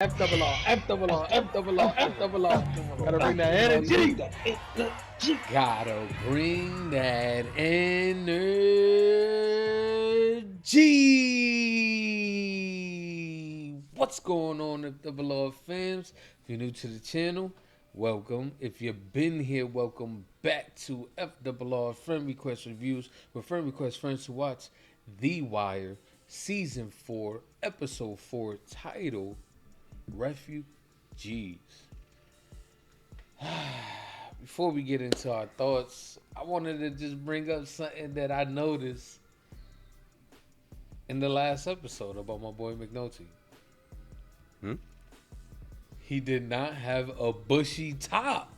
F double R, F double R, F double R, F double R. Gotta bring that energy. Gotta bring that energy. What's going on, F double R fams? If you're new to the channel, welcome. If you've been here, welcome back to F double R Friend Request Reviews with friend request friends to watch The Wire Season 4, Episode 4, titled Refugees. Before we get into our thoughts, I wanted to just bring up something that I noticed in the last episode about my boy McNulty. He did not have a bushy top.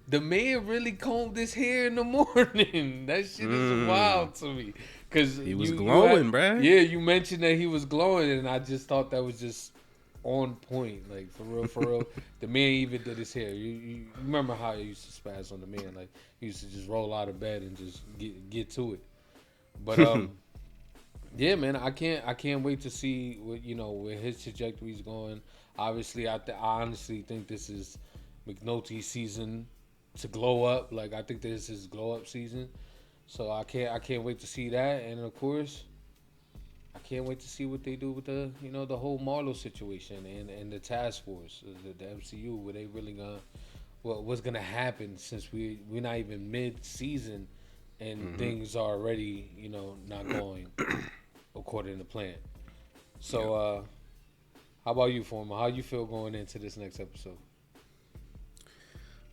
The man really combed his hair in the morning. That shit is wild to me. Cause he was glowing, bruh. Yeah, you mentioned that he was glowing, and I just thought that was just on point. Like, for real. The man even did his hair. You remember how he used to spaz on the man? Like, he used to just roll out of bed and just get to it. But yeah, man, I can't wait to see where his trajectory's going. Obviously, I honestly think this is McNulty's season to glow up. Like, I think this is glow up season. So I can't wait to see that, and of course, I can't wait to see what they do with the the whole Marlowe situation and the task force, the MCU, where they really what's gonna happen, since we're not even mid season and things are already not going according to plan. So how about you, Formal? How you feel going into this next episode?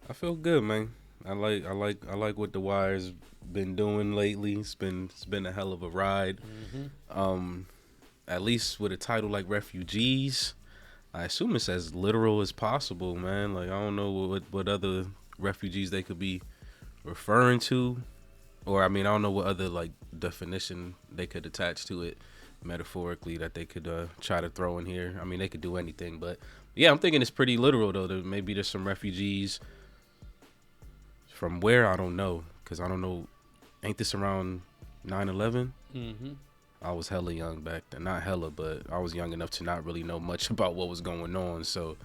I feel good, man. I like what The Wire's been doing lately. It's been a hell of a ride. At least with a title like Refugees, I assume it's as literal as possible, man. Like, I don't know what other refugees they could be referring to, or I don't know what other like definition they could attach to it metaphorically that they could try to throw in here. I mean, they could do anything, but yeah, I'm thinking it's pretty literal though. Maybe there's some refugees from where, I don't know, because I don't know. Ain't this around 9/11? I was hella young back then. Not hella, but I was young enough to not really know much about what was going on. So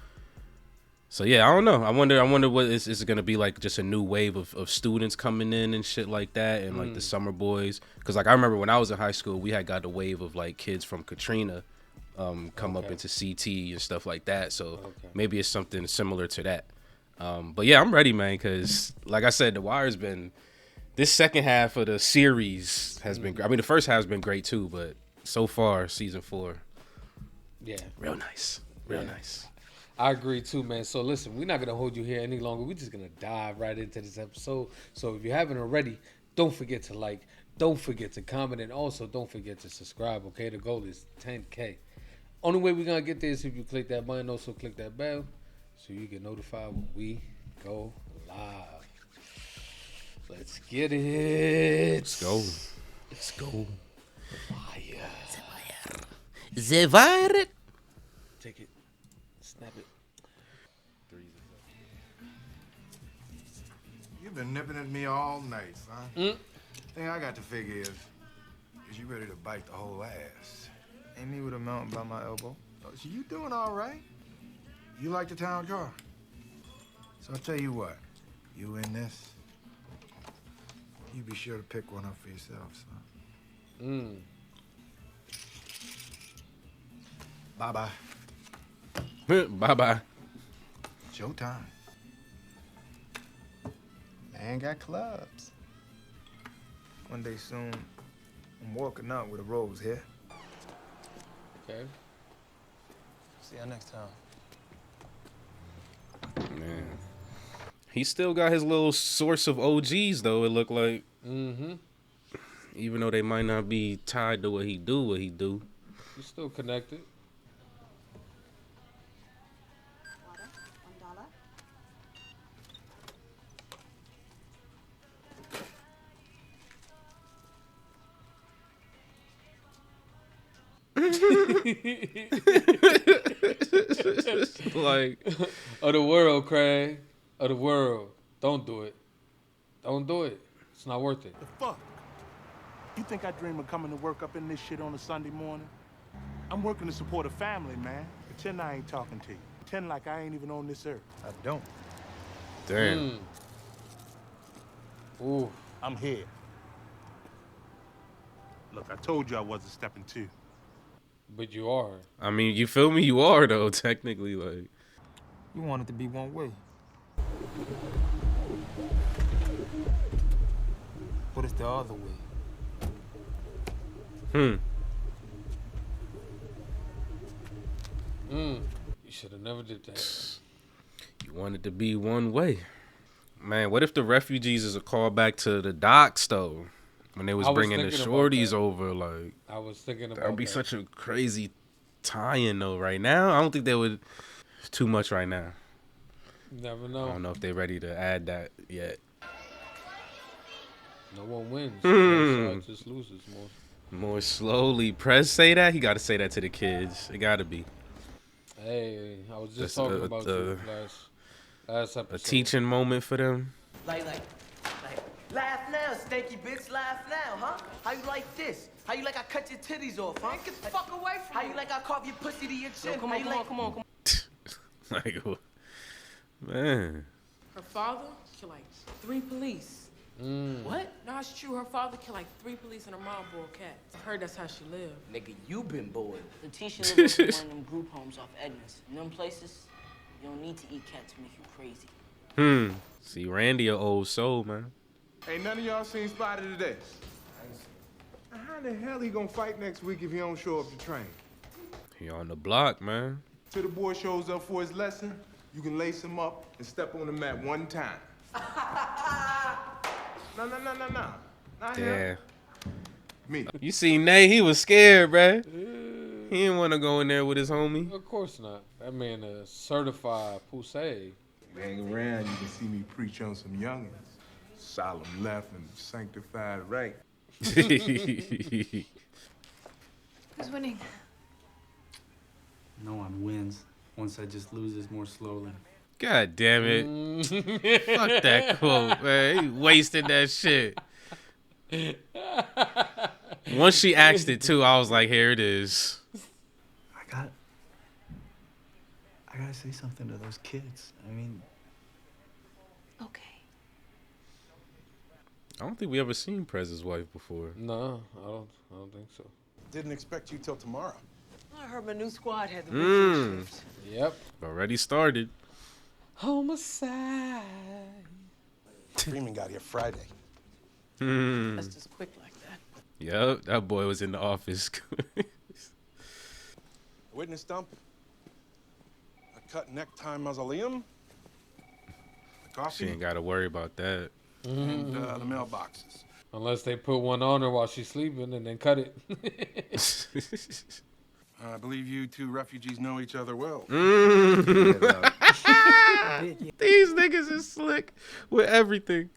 yeah, I don't know. I wonder what is it going to be like, just a new wave of students coming in and shit like that, and like the summer boys. Because like I remember when I was in high school, we had got a wave of like kids from Katrina come up into CT and stuff like that. So maybe it's something similar to that. But yeah, I'm ready, man, because like I said, The Wire's been, this second half of the series has been, the first half has been great too, but so far, season 4, real nice. I agree too, man. So listen, we're not gonna hold you here any longer. We're just gonna dive right into this episode. So if you haven't already, don't forget to like, don't forget to comment, and also don't forget to subscribe. Okay, the goal is 10K. Only way we're gonna get there is if you click that button. Also click that bell so you get notified when we go live. Let's get it. Let's go. The Wire. Take it. Snap it. You've been nipping at me all night, son. Thing I got to figure is you ready to bite the whole ass? Ain't me with a mountain by my elbow. So you doing all right? You like the town car? So I'll tell you what, you in this, you be sure to pick one up for yourself, son. Bye-bye. Bye-bye. Showtime. Man got clubs. One day soon, I'm walking out with a rose here. Okay. See y'all next time. Man, he still got his little source of OGs though, it looked like. Even though they might not be tied to what he do. You're still connected. Water, $1. Like, Of the world, Craig. Of the world. Don't do it. Don't do it. It's not worth it. The fuck? You think I dream of coming to work up in this shit on a Sunday morning? I'm working to support a family, man. But Pretend I ain't talking to you. Pretend like I ain't even on this earth. I don't. Damn. Ooh. I'm here. Look, I told you I wasn't stepping two. But you are. I mean, you feel me? You are though, technically. Like, You want it to be one way. What is the other way? You should have never did that. you want it to be one way. Man, what if the refugees is a callback to the docks though? When they was I was bringing the thinking about shorties that. over, like I was thinking about that would be that. such a crazy tie-in though. Right now, I don't think they would. Too much right now. Never I know. don't know if they're ready to add that yet. No one wins. One side just loses more. More slowly. Prez say that? He got to say that to the kids. It got to be. Hey, I was just Just talking about you last episode. A teaching moment for them. Like, laugh now, stanky bitch, laugh now, huh? How you like this? How you like I cut your titties off, huh? Get the fuck away from How me. you like I carve your pussy to your chin? Come How on, you come on, like... come on, come on. Like, man. Her father killed like 3 police. What? No, it's true. Her father killed like 3 police and her mom boiled cats. I heard that's how she lived. Nigga, you been bored. Letitia lives in one of them group homes off Edmonds. In them places, you don't need to eat cats to make you crazy. See, Randy, a old soul, man. Ain't none of y'all seen Spider today? How the hell he gonna fight next week if he don't show up to train? He on the block, man. Till the boy shows up for his lesson, you can lace him up and step on the mat one time. No. Not Yeah. him. Me. You see Nate, he was scared, bruh. He didn't want to go in there with his homie. Of course not. That man a certified pussy. Hang around, you can see me preach on some youngins. Solemn left and sanctified right. Who's winning? No one wins. One side just loses more slowly. God damn it. Fuck that quote, man. He wasted that shit. Once she asked it too, I was like, here it is. I gotta say something to those kids. I mean, Okay. I don't think we ever seen Prez's wife before. No, I don't think so. Didn't expect you till tomorrow. I heard my new squad had the weekend shift. Yep. Already started. Homicide. Freeman got here Friday. That's just quick like that. Yep, that boy was in the office. Witness stump. A cut necktie mausoleum. The She coffee. ain't got to worry about that. And the mailboxes. Unless they put one on her while she's sleeping and then cut it. I believe you two refugees know each other well. These niggas is slick with everything.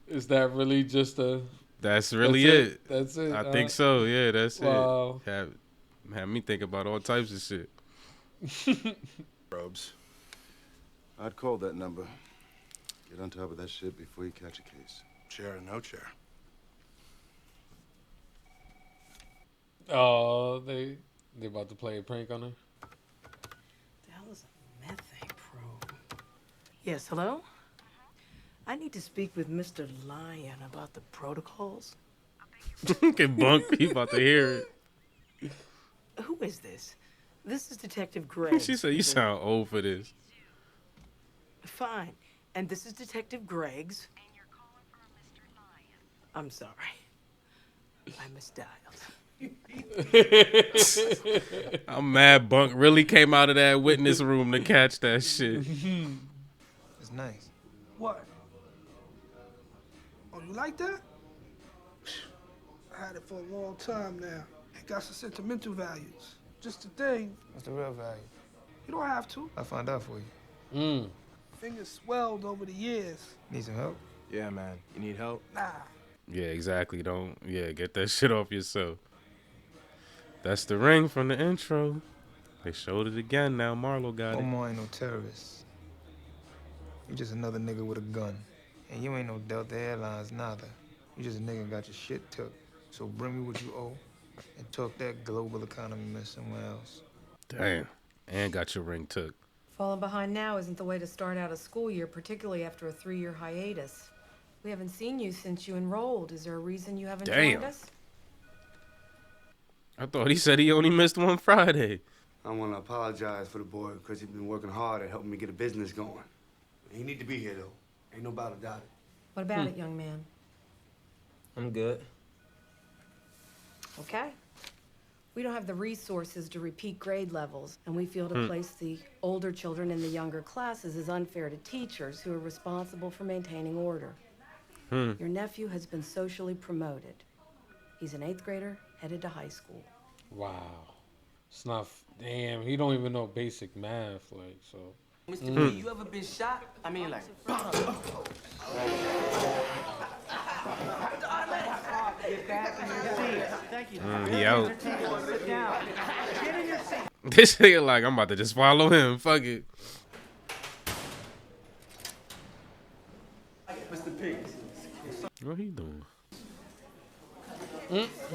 Is that really just a... That's really it. That's it. I think so. Yeah, that's wow. it. Have me think about all types of shit. Robes. I'd call that number. Get on top of that shit before you catch a case. Chair or no chair. Oh, they about to play a prank on her? The hell is a methane probe? Yes, hello? I need to speak with Mr. Lyon about the protocols. Get bunk. He about to hear it. Who is this? This is Detective Gregg. She said, you sound old for this. Fine. And this is Detective Gregg's. And you're calling for Mr. Lyon. I'm sorry. I misdialed. I'm mad Bunk really came out of that witness room to catch that shit. It's nice. What? Oh, you like that? I had it for a long time now. It got some sentimental values. Just today, What's the real value? you don't have to. I'll find out for you. Fingers swelled over the years. Need some help? Yeah, man. You need help? Nah. Yeah, exactly. Get that shit off yourself. That's the ring from the intro. They showed it again now. Marlo got it. Omar ain't no terrorist. You just another nigga with a gun. And you ain't no Delta Airlines neither. You just a nigga got your shit took. So bring me what you owe, and took that global economy mess somewhere else. Damn. And got your ring took. Falling behind now isn't the way to start out a school year, particularly after a 3-year hiatus. We haven't seen you since you enrolled. Is there a reason you haven't joined us? I thought he said he only missed one Friday. I want to apologize for the boy because he's been working hard at helping me get a business going. He need to be here, though. Ain't no doubt about it. What about it, young man? I'm good. Okay. We don't have the resources to repeat grade levels, and we feel to place the older children in the younger classes is unfair to teachers who are responsible for maintaining order. Your nephew has been socially promoted. He's an 8th grader headed to high school. Wow. It's not. Damn, he don't even know basic math, like, so. Mr. B, you ever been shot? I mean, like, He out. This nigga like, I'm about to just follow him. Fuck it. What he doing?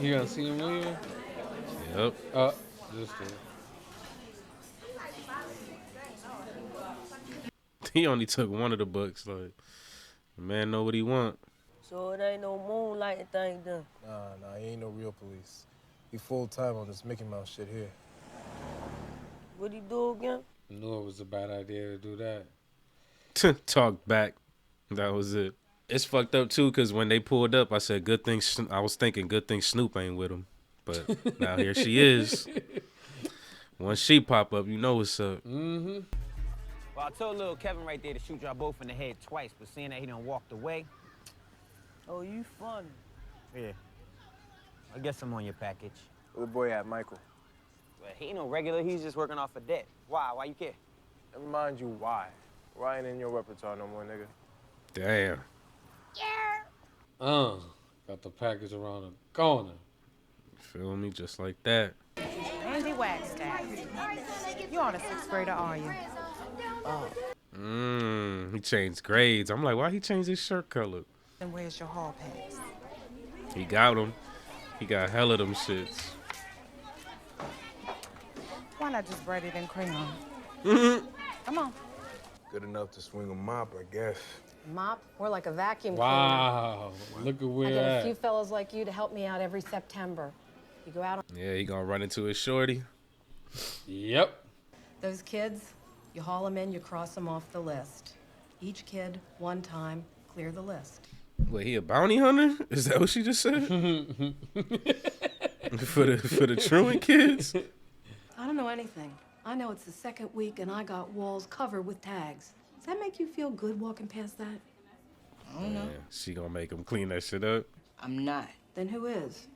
You gonna see him leaving? Yep. Just He only took one of the books. Like, the man know what he want. So it ain't no moonlighting thing done. Nah, he ain't no real police. He full-time on this Mickey Mouse shit here. What'd he do again? knew it was a bad idea to do that. Talk back. That was it. It's fucked up too, cause when they pulled up, I said, "Good thing." I was thinking, "Good thing Snoop ain't with him." But now here she is. Once she pop up, you know what's up. Mm-hmm. Well, I told little Kevin right there to shoot y'all both in the head twice, but seeing that he done walked away. Oh, you funny. Yeah. I guess I'm on your package. Where the boy at, Michael? Well, he ain't no regular. He's just working off a debt. Why? Why you care? Never mind you, why? Why ain't in your repertoire no more, nigga? Damn. Got the package around the corner. Feel me? Just like that. Andy Wagstaff. You on a 6th grader, are you? He changed grades. I'm like, why he changed his shirt color? And where's your hall pass? He got them. He got hella them shits. Why not just write it in crayon? Come on. Good enough to swing a mop, I guess. Mop? More like a vacuum Wow. Look at where cleaner. I get a at. few fellas like you to help me out every September. You go out on Yeah, he gonna run into his shorty. Yep. those kids, you haul them in, you cross them off the list. Each kid, one time, clear the list. Wait, he a bounty hunter? Is that what she just said? for the truant kids? I don't know anything. I know it's the second week and I got walls covered with tags. Does that make you feel good walking past that? I don't know. She gonna make him clean that shit up. I'm not. Then who is?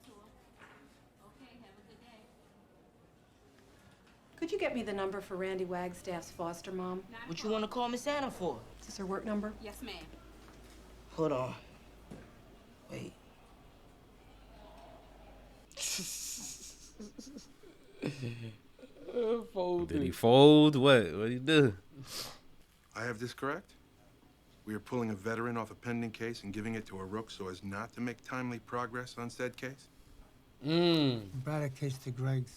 Could you get me the number for Randy Wagstaff's foster mom? What you want to call Miss Anna for? Is this her work number? Yes, ma'am. Hold on. Wait. Did he fold? What'd he do? I have this correct? We are pulling a veteran off a pending case and giving it to a rook so as not to make timely progress on said case? Brought a case to Greg's.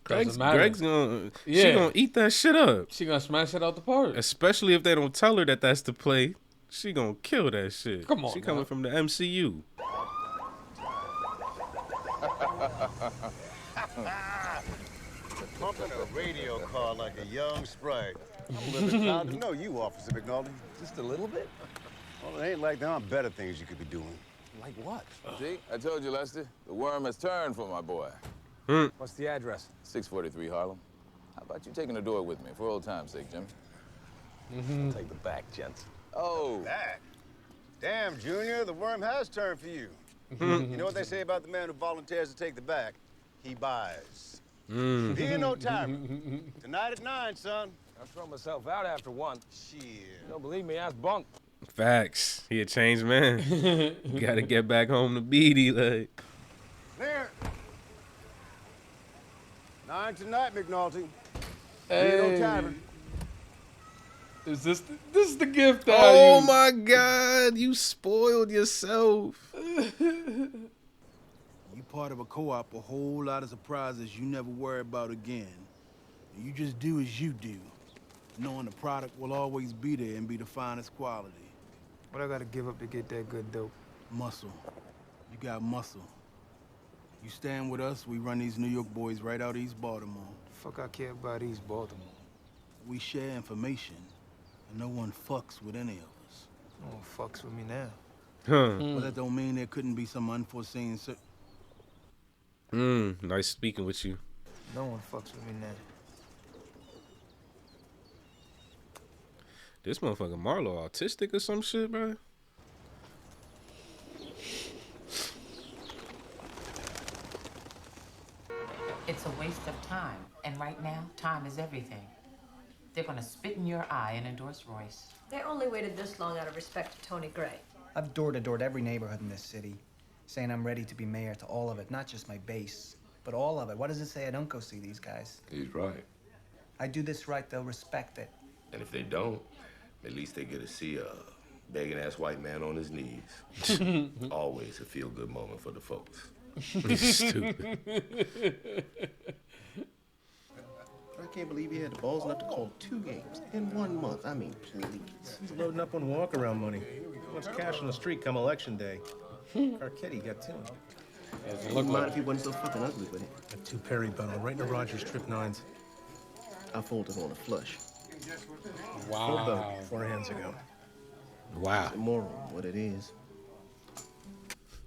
Greg's gonna, Yeah. she gonna eat that shit up. She gonna smash it out the park. Especially if they don't tell her that that's the play. She gonna kill that shit. Come on She now. coming from the MCU. Pumping a radio car like a young sprite. I'm a little bit proud to know you, Officer McNulty. Just a little bit? Well, it ain't like there aren't better things you could be doing. Like what? See, I told you, Lester. The worm has turned for my boy. What's the address? 643 Harlem. How about you taking the door with me for old time's sake, Jimmy? I'll take the back, gents. Oh. Back. Damn, Junior, the worm has turned for you. You know what they say about the man who volunteers to take the back? He buys. Be in no time. Tonight at 9, son. I throw myself out after 1. Shit. You don't believe me? Ask Bunk. Facts. He a changed man. Gotta get back home to Beatty. Like. There. 9 tonight, McNulty. Hey. Be in no tavern. Is this the gift that Oh my God, you spoiled yourself. part of a co-op, a whole lot of surprises you never worry about again. And you just do as you do, knowing the product will always be there and be the finest quality. What I gotta give up to get that good dope? Muscle. You got muscle. You stand with us, we run these New York boys right out East Baltimore. Fuck I care about East Baltimore. We share information, and no one fucks with any of us. No one fucks with me now. But that don't mean there couldn't be some unforeseen Nice speaking with you. No one fucks with me now. This motherfucker Marlo autistic or some shit, bro? It's a waste of time. And right now, time is everything. They're gonna spit in your eye and endorse Royce. They only waited this long out of respect to Tony Gray. I've door-to-doored every neighborhood in this city, saying I'm ready to be mayor to all of it, not just my base, but all of it. What does it say I don't go see these guys? He's right. I do this right, they'll respect it. And if they don't, at least they get to see a begging-ass white man on his knees. Always a feel-good moment for the folks. Stupid. I can't believe he had the balls enough to call 2 games in 1 month. I mean, please. He's loading up on walk-around money. Wants cash on the street come election day. Carcetti got tuned. Wouldn't mind if he wasn't so fucking ugly with it. A 2 Perry bundle right into Rogers trip 9s. I folded on a flush. Full boat 4 hands ago. Wow. It's immoral, what it is.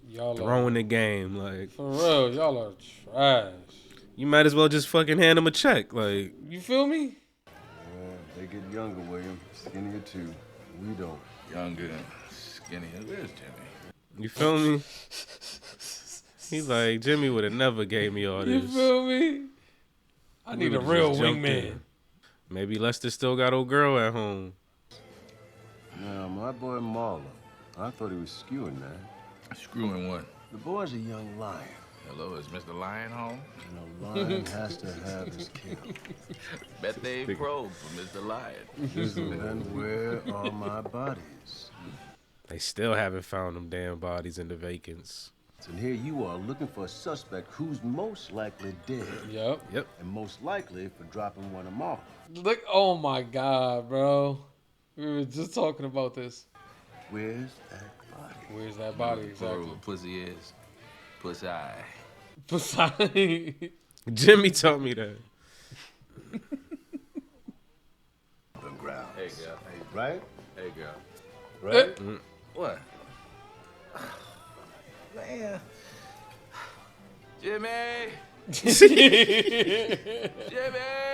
Y'all Throwing the game, like. For real, y'all are trash. You might as well just fucking hand him a check, like. You feel me? They get younger, William. Skinnier too. We don't. Younger, skinnier. Where's Jimmy? You feel me? He's like, Jimmy would have never gave me all You this. feel me? I need a real wingman. Maybe Lester still got old girl at home. Now, my boy Marlo, I thought he was skewing that. Screwing what? The boy's a young lion. Hello, is Mr. Lion home? And a lion has to have his kill. Bet they probed for Mr. Lion. And where are my bodies? They still haven't found them damn bodies in the vacants. And here you are looking for a suspect who's most likely dead. Yep. And most likely for dropping one of Marlo. Look, oh my God, bro. We were just talking about this. Where's that body? Where's that body exactly? What pussy is? Pussy eye. Pussy. Jimmy told me that. The ground. Hey, girl. Right? Hey, girl. Right? What? Man. Jimmy! Jimmy!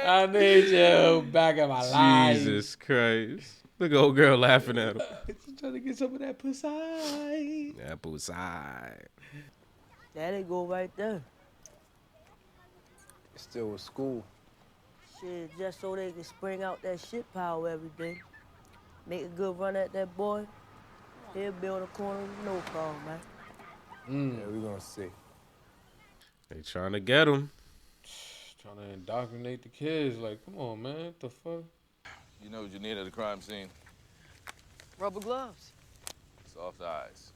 I need you back in my life. Jesus Christ. Look at old girl laughing at him. She's trying to get some of that pussy. That pussy. There they go right there. Still with school. Shit, just so they can spring out that shit pile every day. Make a good run at that boy. He'll be on the corner with no problem, man. Yeah, we gonna see. They trying to get him. Trying to indoctrinate the kids. Like, come on, man. What the fuck? You know what you need at a crime scene? Rubber gloves. Soft eyes.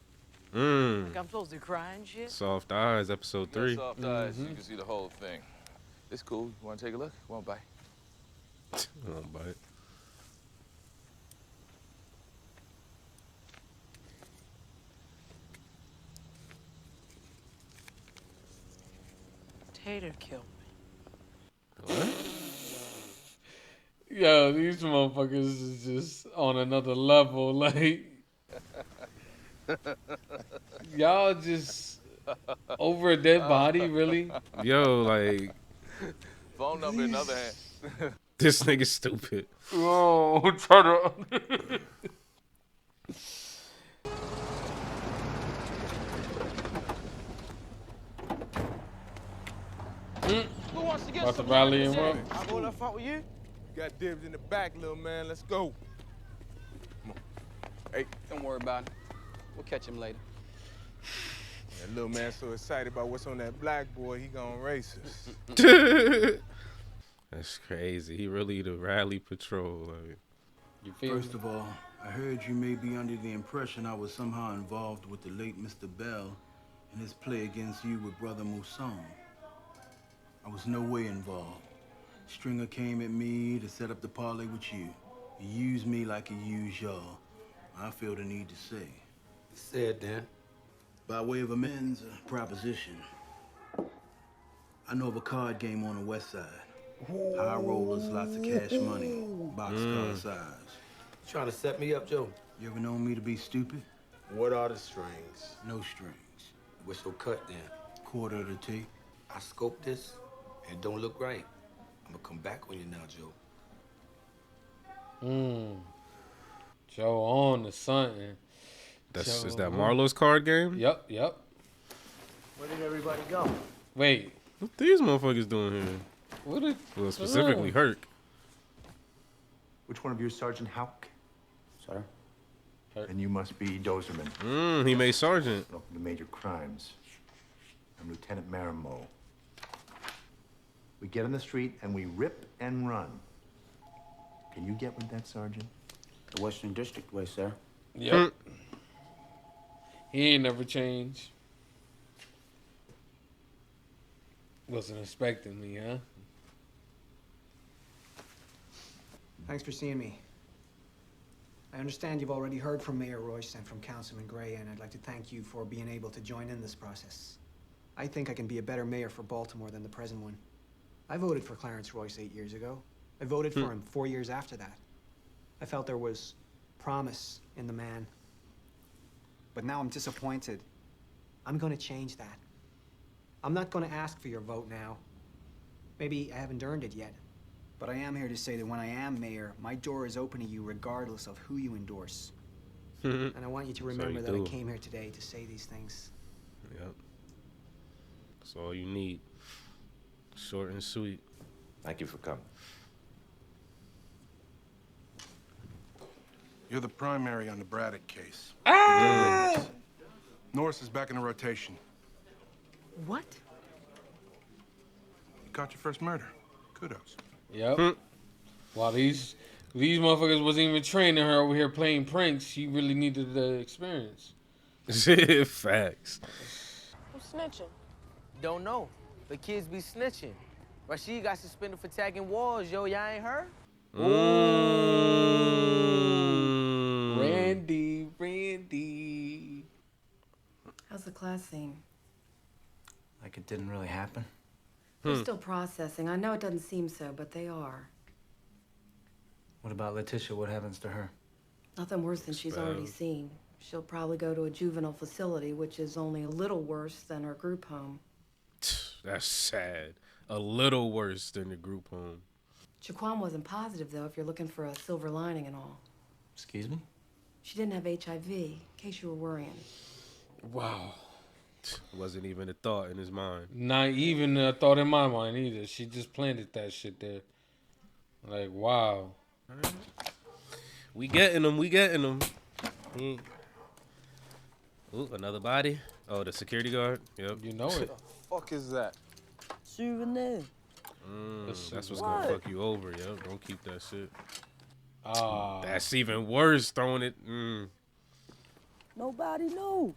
Like I'm supposed to cry and shit? Soft Eyes, episode 3. Yeah, soft eyes, you can see the whole thing. It's cool. You want to take a look? Won't bite. Won't bite. Tater killed me. What? Yo, these motherfuckers is just on another level. Like, y'all just over a dead body, really? Yo, like. Phone number in the other hand. This nigga stupid. Oh, try to. Who wants to get About to some rally and practice run. in? I'll go up front with you. Got dibs in the back, little man. Let's go. Come on. Hey. Don't worry about it. We'll catch him later. That little man so excited about what's on that black boy, he gonna race us. That's crazy. He really the rally patrol. Like. First of all, I heard you may be under the impression I was somehow involved with the late Mr. Bell in this play against you with Brother Mousson. I was no way involved. Stringer came at me to set up the parlay with you. He used me like he used y'all. I feel the need to say. Say it, Dan. By way of amends, a proposition. I know of a card game on the west side. High rollers, lots of cash money, boxcar size. Trying to set me up, Joe? You ever known me to be stupid? What are the strings? No strings. Whistle cut, then. Quarter of the tape. I scoped this, and it don't look right. I'm gonna come back on you now, Joe. Joe on to something. Is that Marlo's card game? Yep. Where did everybody go? Wait. What these motherfuckers doing here? Well, specifically Herc. Which one of you is Sergeant Hauk? Sir? And you must be Dozerman. He made sergeant. Looking to major crimes. I'm Lieutenant Marimo. We get on the street and we rip and run. Can you get with that, Sergeant? The Western District way, sir. Yep. He ain't never changed. Wasn't expecting me, huh? Thanks for seeing me. I understand you've already heard from Mayor Royce and from Councilman Gray, and I'd like to thank you for being able to join in this process. I think I can be a better mayor for Baltimore than the present one. I voted for Clarence Royce 8 years ago. I voted for him 4 years after that. I felt there was promise in the man. But now I'm disappointed. I'm gonna change that. I'm not gonna ask for your vote now. Maybe I haven't earned it yet. But I am here to say that when I am mayor, my door is open to you regardless of who you endorse. And I want you to remember that I came here today to say these things. Yep. That's all you need. Short and sweet. Thank you for coming. You're the primary on the Braddock case. Ah! Norris is back in the rotation. What? You caught your first murder. Kudos. Yep. While these motherfuckers wasn't even training her over here playing pranks, she really needed the experience. Facts. Who's snitching? Don't know. The kids be snitching. Rashid got suspended for tagging walls, yo. Y'all ain't heard? Randy. How's the class scene? Like it didn't really happen? They're still processing. I know it doesn't seem so, but they are. What about Letitia? What happens to her? Nothing worse than she's already seen. She'll probably go to a juvenile facility, which is only a little worse than her group home. That's sad. A little worse than the group home. Jaquan wasn't positive, though, if you're looking for a silver lining and all. Excuse me? She didn't have HIV, in case you were worrying. Wow. Wasn't even a thought in his mind. Not even a thought in my mind either. She just planted that shit there. Like, wow. We getting them. Ooh, another body. Oh, the security guard. Yep. You know it. The fuck is that? Souvenir. That's what's gonna fuck you over, yo. Don't keep that shit. Ah. That's even worse, throwing it. Nobody knows.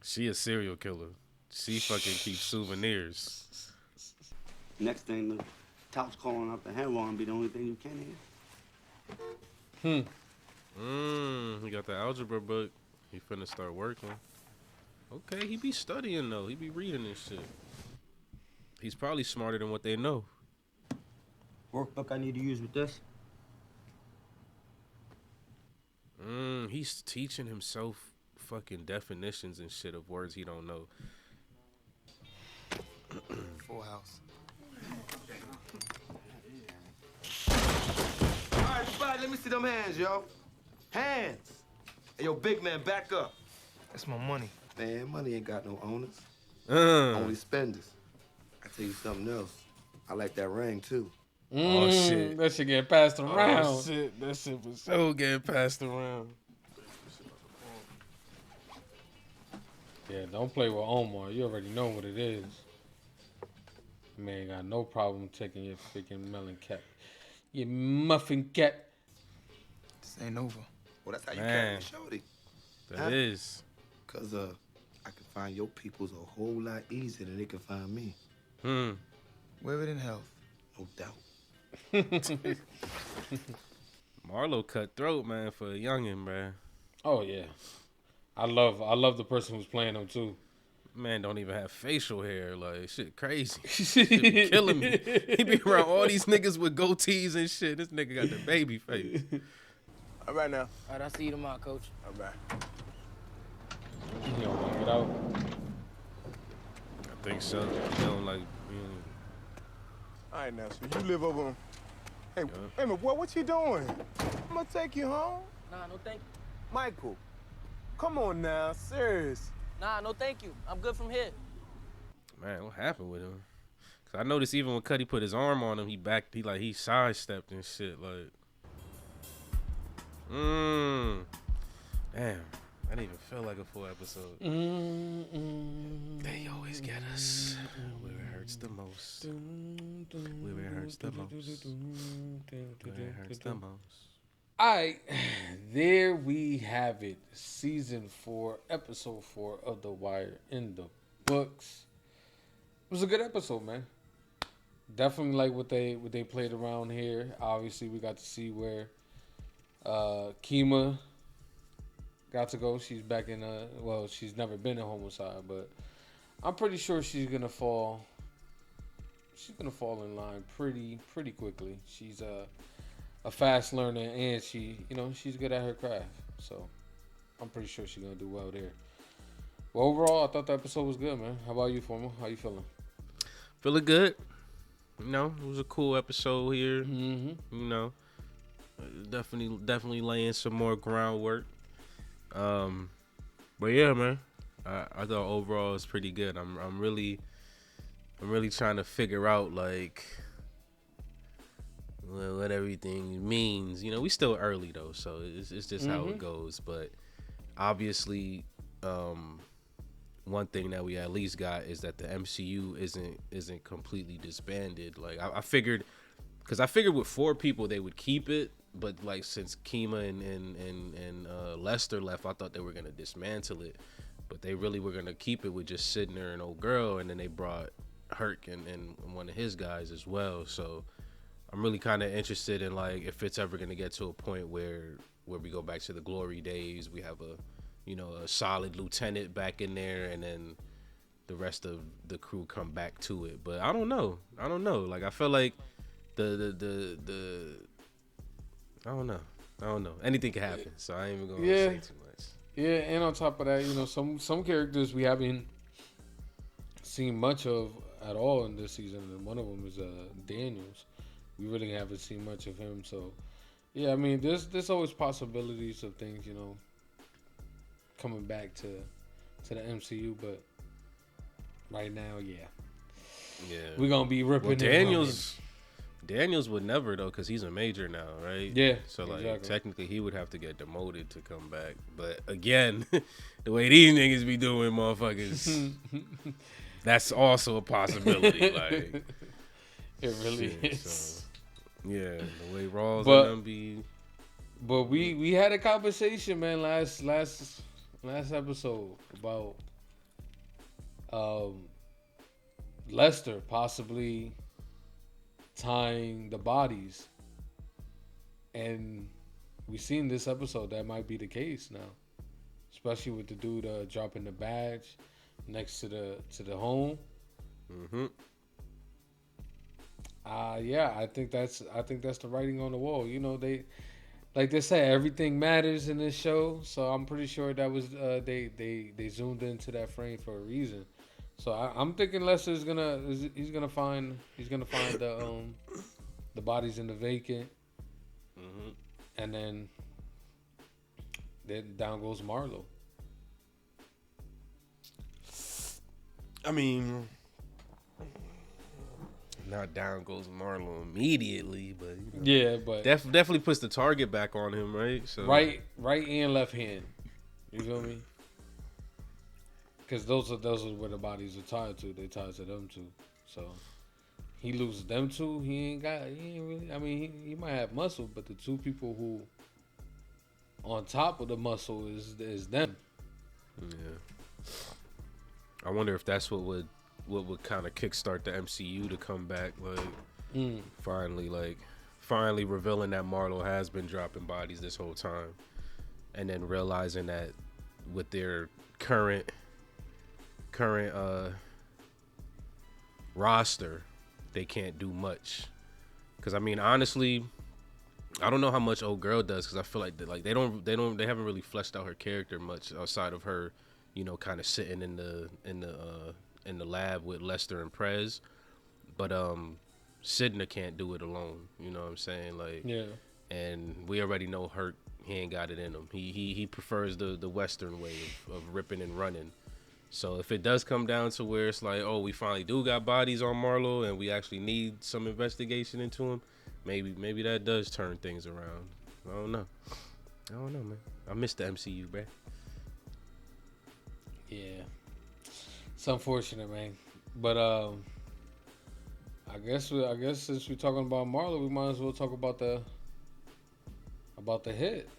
She a serial killer. She fucking keeps souvenirs. Next thing, the top's calling up the headline be the only thing you can hear. He got the algebra book. He finna start working. Okay, he be studying though. He be reading this shit. He's probably smarter than what they know. Workbook I need to use with this? He's teaching himself fucking definitions and shit of words he don't know. Full house. All right, everybody, let me see them hands, yo. Hands. Hey, yo, big man, back up. That's my money. Man, money ain't got no owners. Only spenders. I tell you something else. I like that ring, too. Oh, shit. That shit get passed around. Oh, shit. That shit was so getting passed around. Yeah, don't play with Omar. You already know what it is. Man, got no problem taking your freaking melon cap. Your muffin cap. This ain't over. Well, that's how you Man. carry shorty. That is. Cause I can find your peoples a whole lot easier than they can find me. Wear it in health. No doubt. Marlo cutthroat, man, for a youngin', man. Oh yeah, I love the person who's playing him too. Man, don't even have facial hair. Like, shit crazy. Shit be killing me. He be around all these niggas with goatees and shit. This nigga got the baby face. All right now. All right, I'll see you tomorrow, Coach. All right. You don't like it out? I think so. He don't like being... All right now, so you live over. Hey, hey, man, what you doing? I'm gonna take you home. Nah, no thank you. Michael, come on now, serious. Nah, no thank you. I'm good from here. Man, what happened with him? Cause I noticed even when Cuddy put his arm on him, he sidestepped and shit. Like, damn, that didn't even feel like a full episode. They always get us where it hurts the most. Where it hurts the most. Where it hurts the most. All right, there we have it. Season 4, episode 4 of The Wire in the books. It was a good episode, man. Definitely like what they played around here. Obviously, we got to see where Kima got to go. She's back in she's never been in homicide, but I'm pretty sure she's gonna fall. She's gonna fall in line pretty quickly. She's a fast learner, and she's good at her craft. So I'm pretty sure she's gonna do well there. Well, overall, I thought the episode was good, man. How about you, Formal? How you feeling? Feeling good. You know, it was a cool episode here. Mm-hmm. You know, definitely laying some more groundwork. But yeah, man, I thought overall it's pretty good. I'm really trying to figure out like what everything means. You know, we still early though, so it's just how it goes. But obviously, one thing that we at least got is that the MCU isn't completely disbanded. Like I figured, because I figured with 4 people they would keep it, but like since Kima and Lester left, I thought they were gonna dismantle it, but they really were gonna keep it with just Sidner and old girl, and then they brought Herc and one of his guys as well. So I'm really kind of interested in like if it's ever gonna get to a point where we go back to the glory days. We have a solid lieutenant back in there, and then the rest of the crew come back to it. But I don't know. Like I feel like the I don't know. Anything can happen. So I ain't even gonna say too much. Yeah, and on top of that, some characters we haven't seen much of at all in this season, and one of them is Daniels. We really haven't seen much of him. So yeah, I mean, there's always possibilities of things, coming back to the MCU, but right now, yeah, we're gonna be ripping. Well, Daniels would never though, because he's a major now, right? Yeah. So like exactly. technically he would have to get demoted to come back. But again, the way these niggas be doing, motherfuckers, that's also a possibility. Like it really is. So, yeah, the way Rawls but, and them be. But we had a conversation, man, last episode about Lester possibly tying the bodies, and we seen this episode that might be the case now, especially with the dude dropping the badge next to the home. Yeah, I think that's the writing on the wall. They like they say, everything matters in this show, so I'm pretty sure that was they zoomed into that frame for a reason. So I'm thinking Lester's he's gonna find the bodies in the vacant, and then down goes Marlo. I mean, not down goes Marlo immediately, but yeah, but definitely puts the target back on him, right? So right and left hand. You feel me? Because those are where the bodies are tied to. They tied to them two. So he loses them two. He ain't really. I mean, he might have muscle, but the two people who on top of the muscle is them. Yeah. I wonder if that's what would kind of kickstart the MCU to come back, like finally revealing that Marlo has been dropping bodies this whole time, and then realizing that with their current roster, they can't do much. Because I mean, honestly, I don't know how much old girl does, because I feel like they haven't really fleshed out her character much outside of her, you know, kind of sitting in the lab with Lester and Prez. But Sidna can't do it alone. You know what I'm saying? Like, yeah. And we already know Hurt, he ain't got it in him. He prefers the Western way of ripping and running. So if it does come down to where it's like, oh, we finally do got bodies on Marlo and we actually need some investigation into him, maybe that does turn things around. I don't know, man. I miss the MCU, bruh. Yeah, it's unfortunate, man. But I guess since we're talking about Marlo, we might as well talk about the hit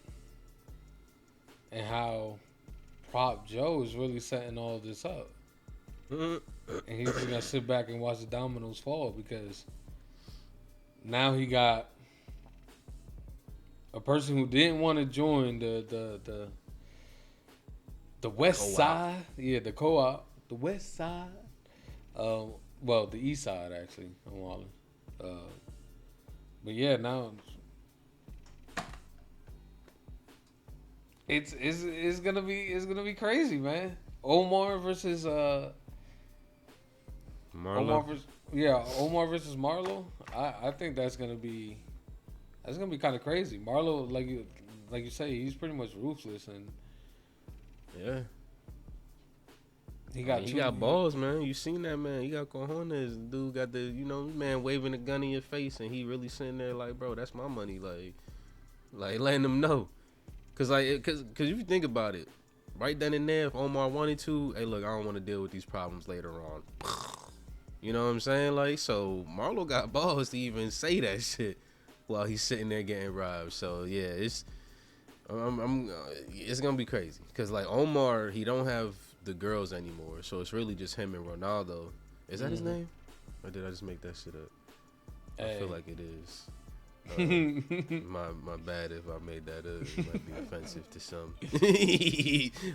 and how Prop Joe is really setting all this up, and he's just gonna sit back and watch the dominoes fall, because now he got a person who didn't want to join the West Side, the co-op, the West Side. Well, the East Side actually, on Wallen. But yeah, now it's gonna be crazy, man. Omar versus Marlo. Omar versus Marlo. I think that's gonna be kind of crazy. Marlo, like you say, he's pretty much ruthless, and yeah. He got balls, man. You seen that, man? He got cojones. Dude got the, man waving a gun in your face, and he really sitting there like, bro, that's my money. Like letting them know. Cause if you think about it, right then and there, if Omar wanted to, hey, look, I don't want to deal with these problems later on. You know what I'm saying? Like, so Marlo got balls to even say that shit while he's sitting there getting robbed. So yeah, it's gonna be crazy. Cause like Omar, he don't have the girls anymore, so it's really just him and Ronaldo. Is that his name, or did I just make that shit up? I feel like it is. My bad if I made that up. It might be offensive to some.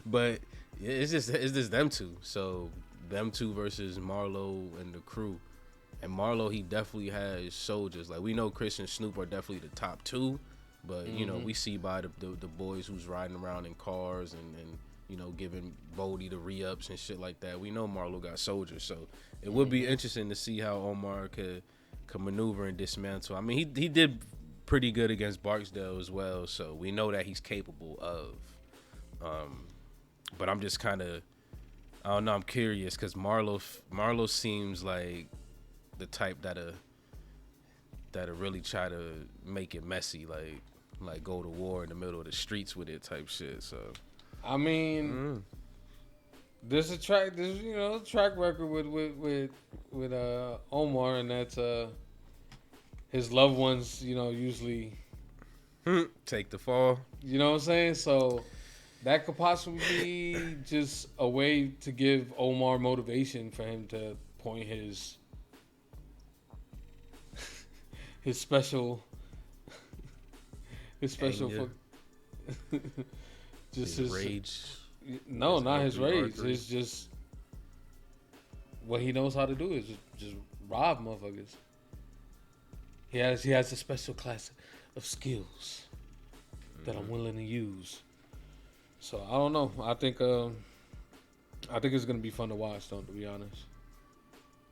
But yeah, it's just them two. So them two versus Marlo and the crew. And Marlo, he definitely has soldiers. Like, we know Chris and Snoop are definitely the top two, but we see by the boys who's riding around in cars and giving Bodie the re-ups and shit like that. We know Marlo got soldiers, so it would be interesting to see how Omar could maneuver and dismantle. I mean, he did pretty good against Barksdale as well, so we know that he's capable of. But I'm just kind of, I don't know, I'm curious, because Marlo seems like the type that'll really try to make it messy, like go to war in the middle of the streets with it type shit. So I mean, there's a track record with Omar, and that's his loved ones, usually take the fall. You know what I'm saying? So that could possibly be just a way to give Omar motivation for him to point his special Anger. just his rage. No, not his rage. It's just what he knows how to do is just rob motherfuckers. He has a special class of skills that I'm willing to use. So I don't know. I think it's gonna be fun to watch, though, to be honest.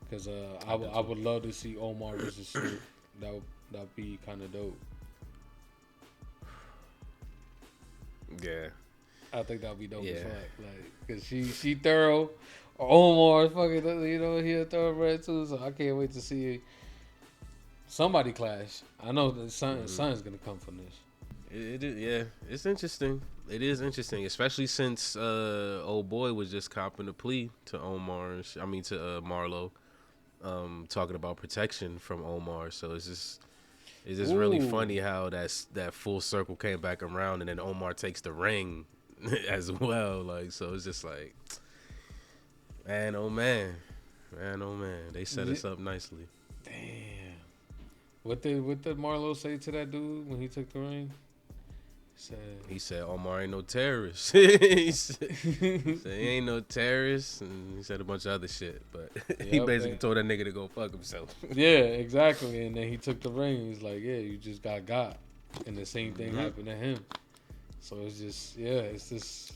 Because I would love to see Omar versus Snoop. That'd be kind of dope. Yeah, I think that'd be dope as fuck. Like, cause she thorough. Omar fucking, he a thoroughbred too. So I can't wait to see somebody clash. I know that something's gonna come from this. It is, yeah. It's interesting. It is interesting, especially since old boy was just copping a plea to Marlo, talking about protection from Omar. So it's just It's just really funny how that full circle came back around, and then Omar takes the ring as well. Like, so it's just like, man, oh man, they set us up nicely. Damn. What did Marlo say to that dude when he took the ring? He said Omar ain't no terrorist. he said he ain't no terrorist, and he said a bunch of other shit. But he basically told that nigga to go fuck himself. Yeah, exactly. And then he took the ring. He's like, yeah, you just got. And the same thing happened to him. So it's just, it's just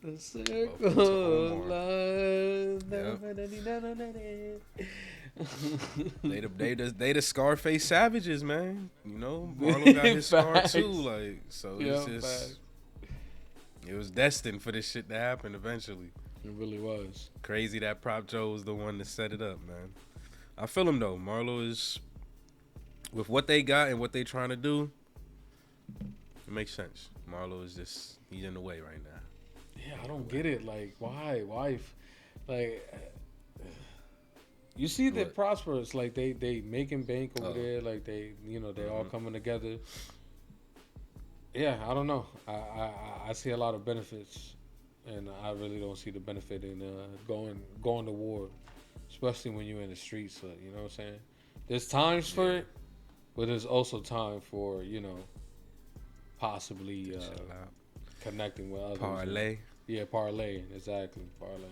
the circle of They the Scarface Savages, man. You know, Marlon got his scar too. Like, so it's just, it was destined for this shit to happen eventually. It really was. Crazy that Prop Joe was the one to set it up, man. I feel him though. Marlo is, with what they got and what they trying to do, it makes sense. Marlo is just, he's in the way right now. Yeah, I don't get it. Like, why? Like, you see they're prosperous. Like, they making bank over there. Like, they all coming together. Yeah, I don't know. I see a lot of benefits, and I really don't see the benefit in going to war, especially when you're in the streets. You know what I'm saying? There's times for it, but there's also time for, possibly connecting with others. Parlay. Yeah, parlay. Exactly. Parlay.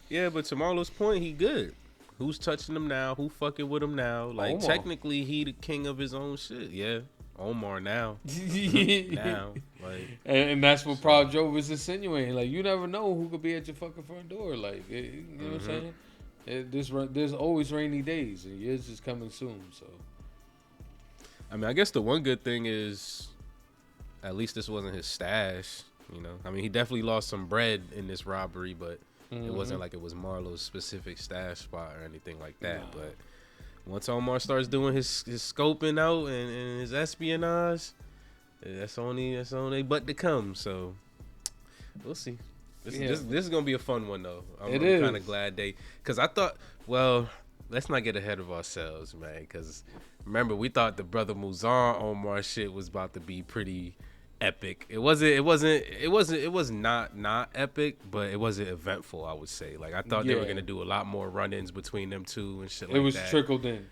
Yeah, but to Marlo's point, he good. Who's touching him now? Who fucking with him now? Like, Omar. Technically, he the king of his own shit. Yeah, Omar now. Now. Like, and that's what Prop Joe was insinuating. Like, you never know who could be at your fucking front door. Like, you know what I'm saying? There's always rainy days, and yours is coming soon. So, I mean, I guess the one good thing is, at least this wasn't his stash. I mean, he definitely lost some bread in this robbery, but it wasn't like it was Marlo's specific stash spot or anything like that. Nah. But once Omar starts doing his scoping out and his espionage, that's only but to come. So we'll see. This is gonna be a fun one though. I'm kind of glad because I thought, well, let's not get ahead of ourselves, man. Because remember, we thought the Brother Muzan Omar shit was about to be pretty epic. It was not epic, but it wasn't eventful, I would say. Like, I thought they were gonna do a lot more run-ins between them two and shit like that. It was trickled in.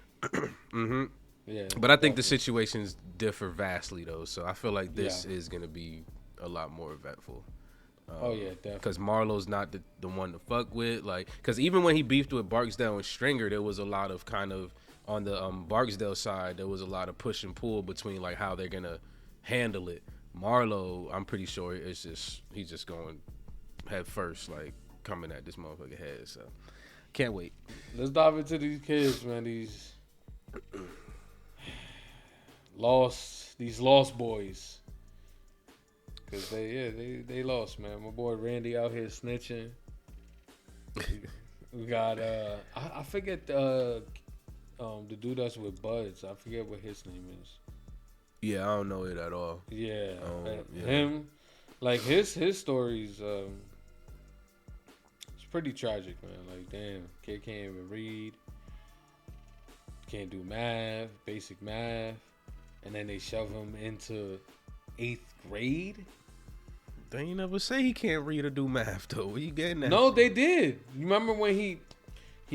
Yeah. But I think the situations differ vastly though, so I feel like this is gonna be a lot more eventful. Definitely. Because Marlo's not the one to fuck with. Like, because even when he beefed with Barksdale and Stringer, there was a lot of kind of, on the Barksdale side, there was a lot of push and pull between like how they're gonna handle it. Marlo, I'm pretty sure he's just going head first, like coming at this motherfucker head. So can't wait. Let's dive into these kids, man. These lost boys. Cause they lost, man. My boy Randy out here snitching. We got I forget the dude that's with Buds. I forget what his name is. Yeah, I don't know it at all. Yeah, him, like his stories. It's pretty tragic, man. Like, damn, kid can't even read, can't do math, basic math, and then they shove him into 8th grade. They ain't never say he can't read or do math though. Where you getting that? No, they did. You remember when he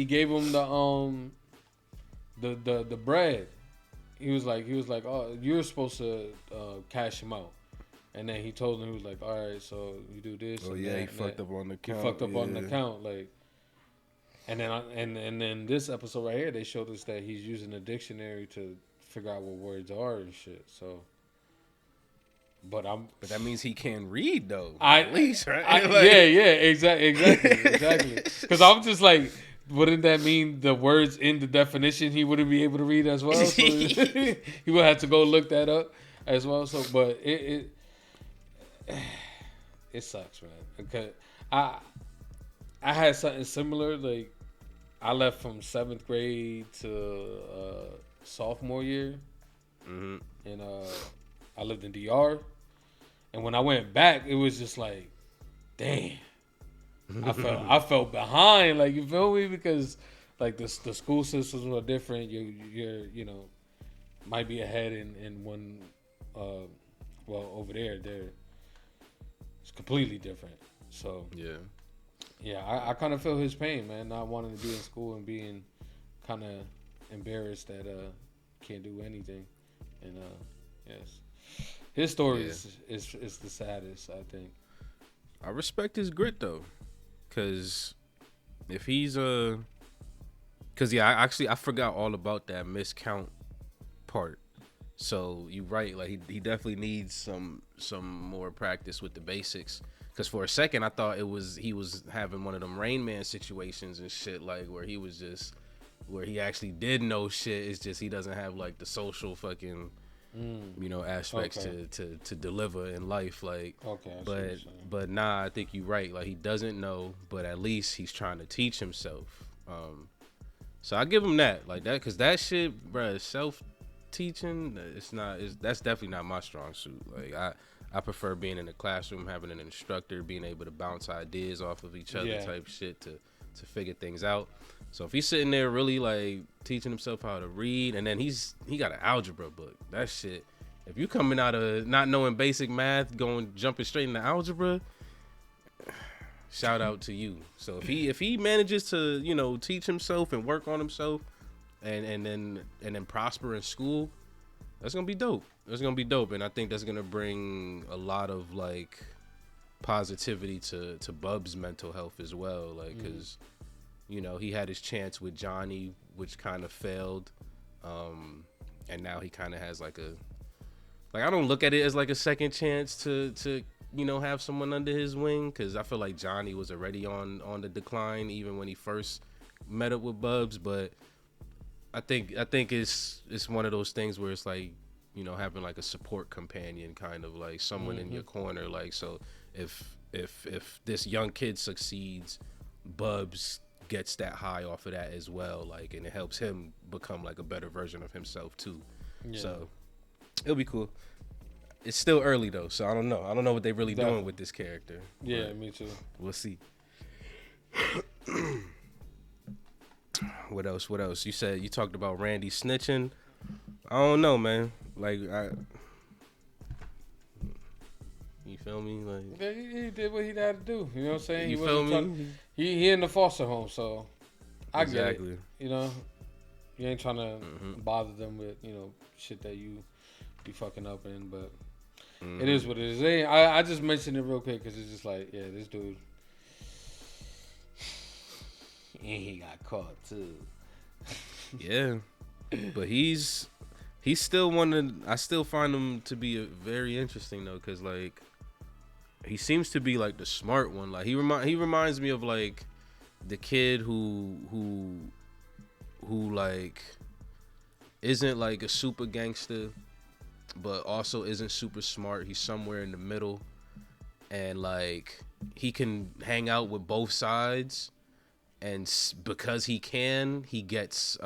gave him the bread? He was like, oh, you're supposed to cash him out, and then he told him, he was like, all right, so you do this. Oh yeah, he fucked up on the account. He fucked up on the account, like, and then and then this episode right here, they showed us that he's using a dictionary to figure out what words are and shit. So, but that means he can read though. At least, right? Exactly. Because I'm just like, wouldn't that mean the words in the definition he wouldn't be able to read as well? So he would have to go look that up as well. So, but it sucks, man. Because I had something similar. Like, I left from 7th grade to sophomore year, and I lived in DR. And when I went back, it was just like, damn. I felt behind, like, you feel me? Because like the school systems were different. You're might be ahead in one. Well, over there, it's completely different. So yeah, I kind of feel his pain, man. Not wanting to be in school and being kind of embarrassed that can't do anything, and yes, his story is the saddest, I think. I respect his grit though, cause if he's I forgot all about that miscount part. So you're right, like he definitely needs some more practice with the basics. Cause for a second I thought he was having one of them Rain Man situations and shit, like where he actually did know shit. It's just he doesn't have like the social fucking aspects to deliver in life, like. But nah, I think you're right. Like he doesn't know, but at least he's trying to teach himself. So I give him that, like that, cause that shit, bruh, self-teaching, that's definitely not my strong suit. Like I prefer being in the classroom, having an instructor, being able to bounce ideas off of each other type shit to figure things out. So if he's sitting there really like teaching himself how to read, and then he got an algebra book, that shit. If you coming out of not knowing basic math, jumping straight into algebra, shout out to you. So if he manages to teach himself and work on himself, and then prosper in school, that's gonna be dope. That's gonna be dope, and I think that's gonna bring a lot of like positivity to Bub's mental health as well. Like, cause he had his chance with Johnny, which kind of failed, and now he kind of has like I don't look at it as like a second chance to have someone under his wing, because I feel like Johnny was already on the decline even when he first met up with Bubs. But I think it's one of those things where it's like having like a support companion, kind of like someone in your corner. Like, so if this young kid succeeds, Bubs gets that high off of that as well, like, and it helps him become like a better version of himself too. So it'll be cool. It's still early though, so I don't know what they're really doing with this character. Yeah, me too. We'll see. What else? You said you talked about Randy snitching. I don't know, man. Like, you feel me? Like, yeah, he did what he had to do. You know what I'm saying? You feel me? He in the foster home, so I get it. Exactly. You ain't trying to bother them with shit that you be fucking up in, but it is what it is. I just mentioned it real quick because it's just like, yeah, this dude, and he got caught too. Yeah, but he's still one. I still find him to be very interesting though, because like he seems to be like the smart one. Like he reminds me of like the kid who like isn't like a super gangster, but also isn't super smart. He's somewhere in the middle, and like he can hang out with both sides, and because he gets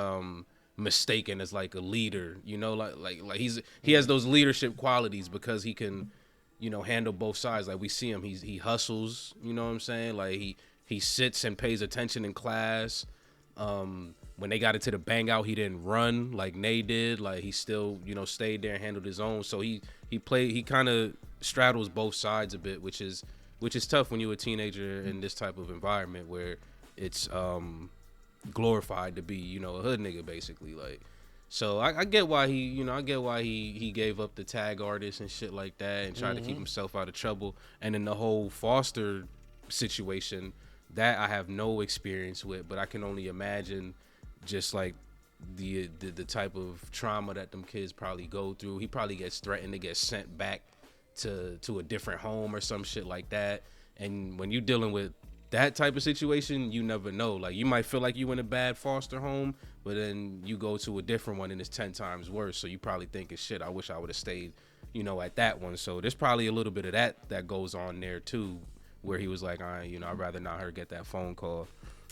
mistaken as like a leader, like he has those leadership qualities because he can handle both sides. Like we see him, he hustles, you know what I'm saying? Like he sits and pays attention in class. When they got into the bang out, he didn't run like Nay did. Like he still, stayed there and handled his own. So he kind of straddles both sides a bit, which is tough when you're a teenager in this type of environment where it's glorified to be, a hood nigga basically. Like, so I get why he gave up the tag artist and shit like that and tried to keep himself out of trouble. And then the whole foster situation, that I have no experience with, but I can only imagine just like the type of trauma that them kids probably go through. He probably gets threatened to get sent back to a different home or some shit like that. And when you're dealing with that type of situation, you never know. Like, you might feel like you in a bad foster home, but then you go to a different one and it's 10 times worse. So you probably thinking, shit, I wish I would have stayed, at that one. So there's probably a little bit of that goes on there too, where he was like, I'd rather not her get that phone call.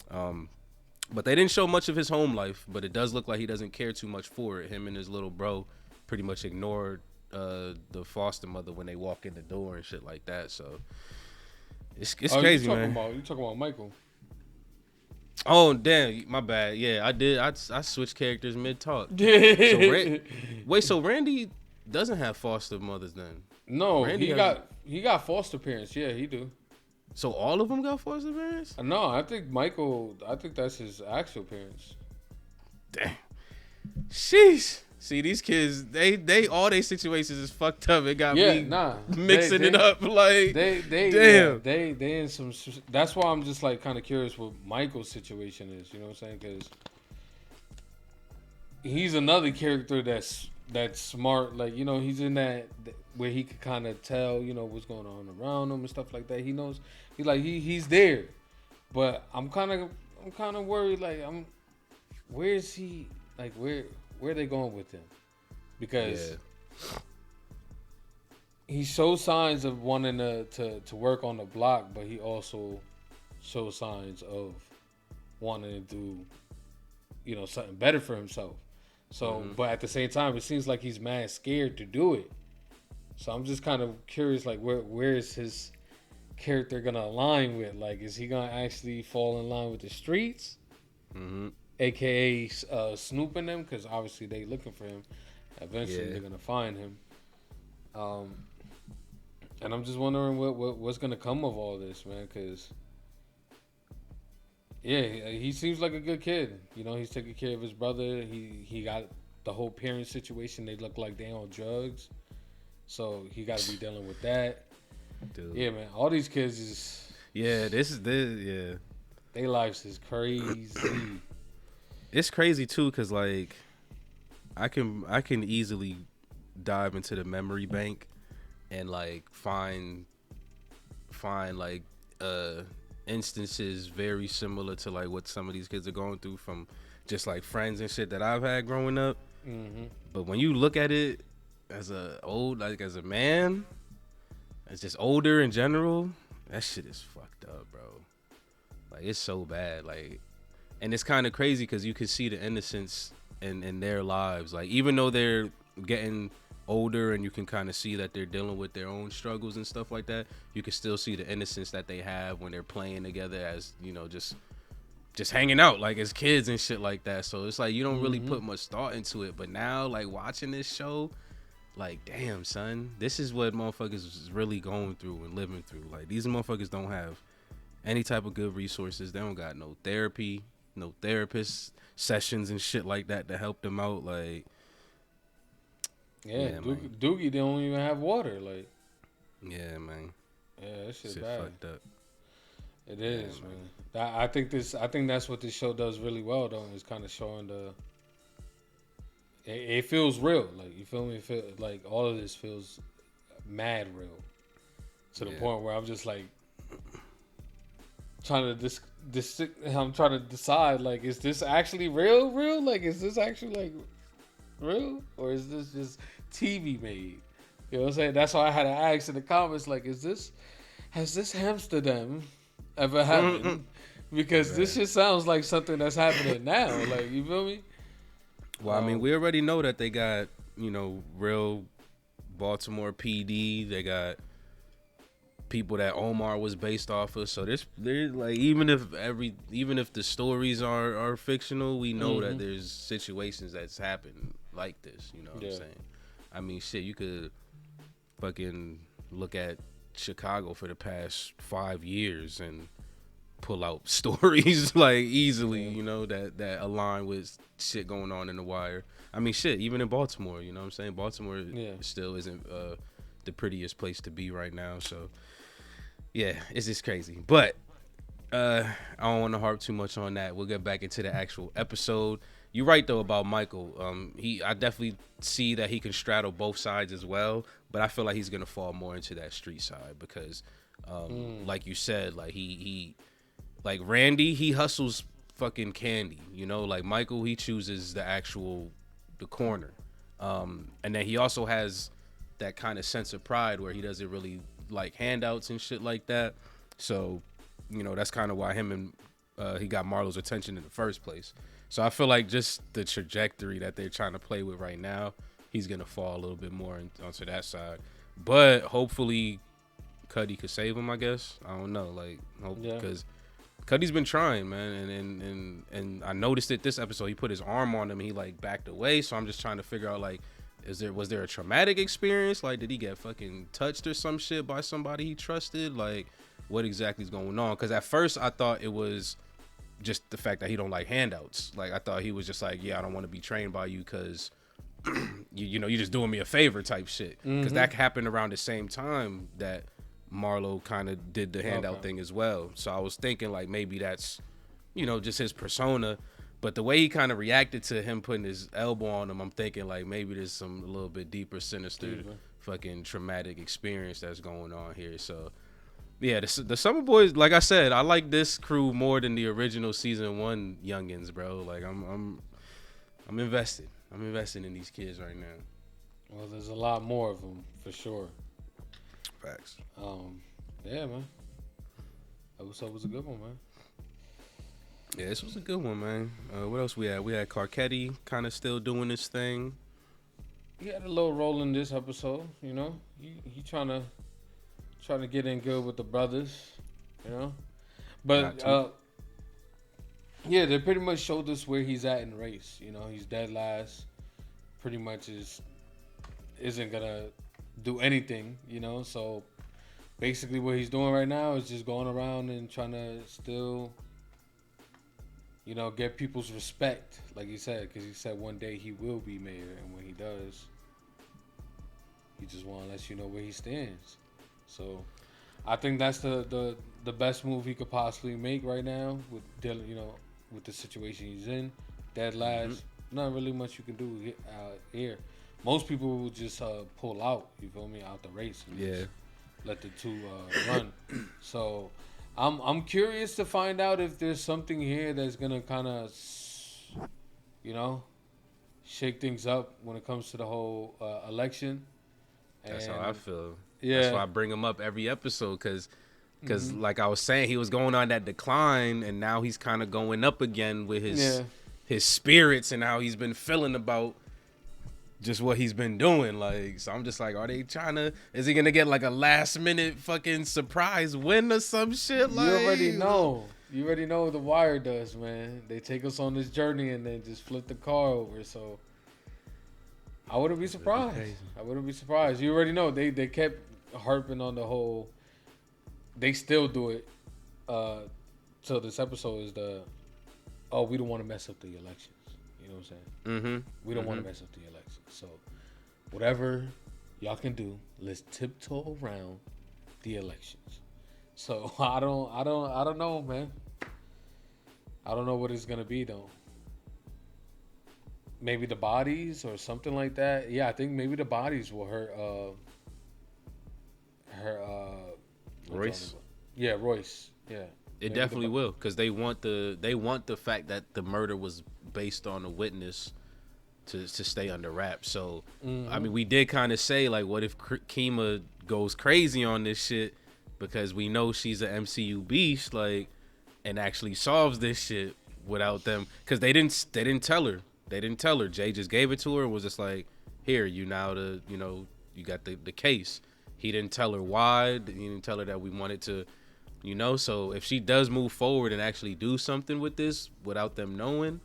But they didn't show much of his home life, but it does look like he doesn't care too much for it. Him and his little bro pretty much ignored the foster mother when they walk in the door and shit like that. So it's crazy, man. You talking about Michael? Oh damn, my bad. Yeah, I did. I switched characters mid talk. So Randy doesn't have foster mothers then? No, Randy he got foster parents. Yeah, he do. So all of them got foster parents? No, I think that's his actual parents. Damn. Sheesh. See, these kids, they all their situations is fucked up. It got me mixing it up like they damn. Yeah, they in some. That's why I'm just like kind of curious what Michael's situation is. You know what I'm saying? Because he's another character that's smart. Like, you know, he's in that where he could kind of tell, you know, what's going on around him and stuff like that. He knows. He's there, but I'm kind of worried. Like, where is he? Like, where are they going with him? Because he shows signs of wanting to work on the block, but he also shows signs of wanting to do, you know, something better for himself. So, but at the same time, it seems like he's mad scared to do it. So I'm just kind of curious, like, where is his character gonna align with? Like, is he gonna actually fall in line with the streets? AKA snooping them, because obviously they looking for him. Eventually they're gonna find him. And I'm just wondering what's gonna come of all this, man. Because he seems like a good kid. You know, he's taking care of his brother. He got the whole parent situation. They look like they on drugs, so he got to be dealing with that. Dude. Yeah, man. All these kids is their lives is crazy. It's crazy too, cause like I can easily dive into the memory bank and like find like instances very similar to like what some of these kids are going through from just like friends and shit that I've had growing up. But when you look at it as as a man, as just older in general, that shit is fucked up, bro. Like, it's so bad. Like, and it's kind of crazy because you can see the innocence in their lives. Like, even though they're getting older and you can kind of see that they're dealing with their own struggles and stuff like that, you can still see the innocence that they have when they're playing together as, you know, just hanging out like as kids and shit like that. So it's like you don't really put much thought into it. But now, like, watching this show, like, damn, son, this is what motherfuckers is really going through and living through. Like, these motherfuckers don't have any type of good resources. They don't got no therapy, no therapist sessions and shit like that to help them out. Like, Doogie don't even have water. Like, yeah, man. Yeah, that shit bad. Fucked up. It is, man. I think that's what this show does really well, though. Is kind of showing it feels real. Like, you feel me? It feel like all of this feels mad real to the point where I'm just like trying to decide, like, is this actually real? Like, is this actually like real, or is this just TV made? You know what I'm saying? That's why I had to ask in the comments, like, has this Amsterdam ever happened? Because this shit sounds like something that's happening now. Like, you feel me? Well, I mean, we already know that they got, you know, real Baltimore PD. They got people that Omar was based off of. So they're like, even if the stories are fictional, we know that there's situations that's happened like this. You know what I'm saying? I mean, shit, you could fucking look at Chicago for the past 5 years and pull out stories like easily, you know, that align with shit going on in the wire. I mean, shit, even in Baltimore, you know what I'm saying? Baltimore still isn't the prettiest place to be right now. So yeah, it's just crazy. But I don't want to harp too much on that. We'll get back into the actual episode. You're right though about Michael. I definitely see that he can straddle both sides as well, but I feel like he's gonna fall more into that street side because like you said, like he like Randy, he hustles fucking candy, you know, like Michael, he chooses the corner. And then he also has that kind of sense of pride where he doesn't really like handouts and shit like that. So, you know, that's kind of why him and he got Marlo's attention in the first place. So I feel like just the trajectory that they're trying to play with right now, he's going to fall a little bit more onto that side. But hopefully Cuddy could save him, I guess. I don't know. Like, because Cuddy's been trying, man, and I noticed it this episode. He put his arm on him, and he like backed away. So I'm just trying to figure out like, was there a traumatic experience? Like, did he get fucking touched or some shit by somebody he trusted? Like, what exactly is going on? Because at first I thought it was just the fact that he don't like handouts. Like, I thought he was just like, yeah, I don't want to be trained by you because you know, you're just doing me a favor type shit. Because that happened around the same time that Marlo kind of did the handout thing as well. So I was thinking like maybe that's, you know, just his persona. But the way he kind of reacted to him putting his elbow on him, I'm thinking like maybe there's some a little bit deeper, sinister, fucking traumatic experience that's going on here. So yeah, the Summer Boys, like I said, I like this crew more than the original season 1 youngins, bro. Like I'm invested. I'm investing in these kids right now. Well, there's a lot more of them for sure. Facts. Yeah, man. Episode was a good one, man. Yeah, this was a good one, man. What else we had? We had Carcetti kind of still doing this thing. He had a little role in this episode, you know. He trying to get in good with the brothers, you know. But yeah, they pretty much showed us where he's at in the race. You know, he's dead last. Pretty much isn't gonna do anything, you know. So basically, what he's doing right now is just going around and trying to still, you know, get people's respect, like he said, because he said one day he will be mayor, and when he does, he just want to let you know where he stands. So I think that's the best move he could possibly make right now with you know, with the situation he's in. Dead last, not really much you can do here. Most people will just pull out, you feel me, out the race. And just let the two run. So I'm curious to find out if there's something here that's gonna kind of, you know, shake things up when it comes to the whole election. That's how I feel. Yeah, that's why I bring him up every episode because like I was saying, he was going on that decline, and now he's kind of going up again with his spirits and how he's been feeling about just what he's been doing. Like, so I'm just like, are they trying to? Is he gonna get like a last minute fucking surprise win or some shit? Like, you already know. You already know what The Wire does, man. They take us on this journey and then just flip the car over. So I wouldn't be surprised. I wouldn't be surprised. You already know. They kept harping on the whole. They still do it. So this episode is we don't want to mess up the elections. You know what I'm saying? We don't want to mess up the elections. So whatever y'all can do, let's tiptoe around the elections. So I don't know, man. I don't know what it's gonna be though. Maybe the bodies or something like that. Yeah, I think maybe the bodies will hurt Royce. Yeah, Royce. Yeah. It definitely will, because they want the fact that the murder was based on a witness to stay under wraps. So I mean, we did kind of say like, what if Kima goes crazy on this shit because we know she's an MCU beast, like, and actually solves this shit without them, because they didn't tell her. They didn't tell her. Jay just gave it to her and was just like, here, you got the case. He didn't tell her why. He didn't tell her that we wanted to, you know. So if she does move forward and actually do something with this without them knowing,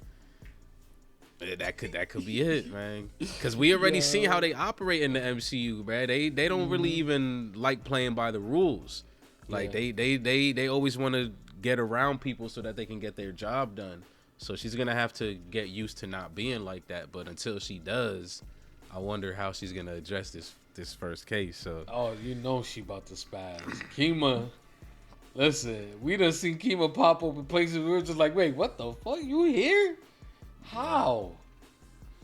that could be it, man. Because we already seen how they operate in the MCU, man. They don't really even like playing by the rules. Like they always want to get around people so that they can get their job done. So she's gonna have to get used to not being like that. But until she does, I wonder how she's gonna address this first case. So you know she about to spaz. Kima, listen, we done seen Kima pop up in places we were just like, wait, what the fuck? You here? How?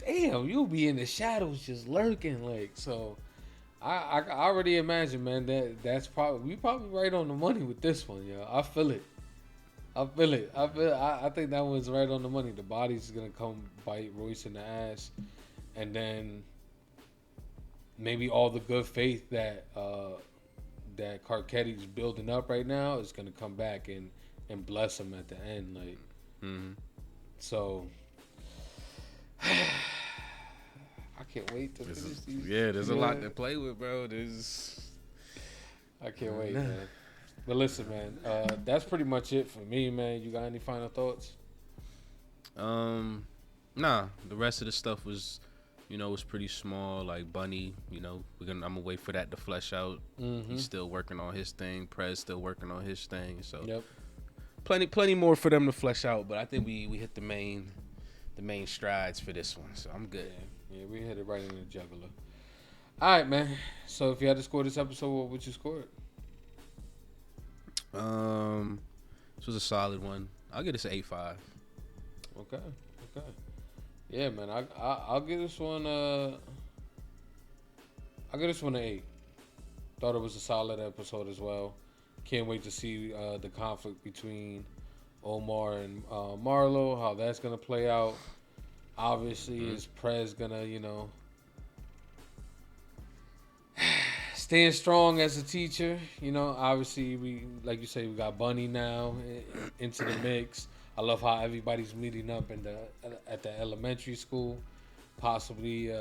Damn, you'll be in the shadows just lurking, like. So I already imagine, man, that's we probably right on the money with this one, yo. I feel it. I think that one's right on the money. The body's gonna come bite Royce in the ass, and then maybe all the good faith that Carcetti's building up right now is gonna come back and bless him at the end, like. So I can't wait to finish these. Yeah, there's a lot to play with, bro. I can't wait, man. But listen, man, that's pretty much it for me, man. You got any final thoughts? Nah. The rest of the stuff was, was pretty small. Like Bunny, I'm gonna wait for that to flesh out. Mm-hmm. He's still working on his thing. Prez still working on his thing. So yep. Plenty more for them to flesh out. But I think we hit the main strides for this one. So I'm good. Yeah, we hit it right in the jugular. All right, man. So if you had to score this episode, what would you score it? This was a solid one. I'll give this an 8.5. Okay. Yeah, man. I'll give this one. I'll give this one an 8. Thought it was a solid episode as well. Can't wait to see the conflict between Omar and Marlo. How that's gonna play out. Obviously, is Prez gonna staying strong as a teacher? Obviously we, like you say, we got Bunny now into the mix. I love how everybody's meeting up at the elementary school. Possibly,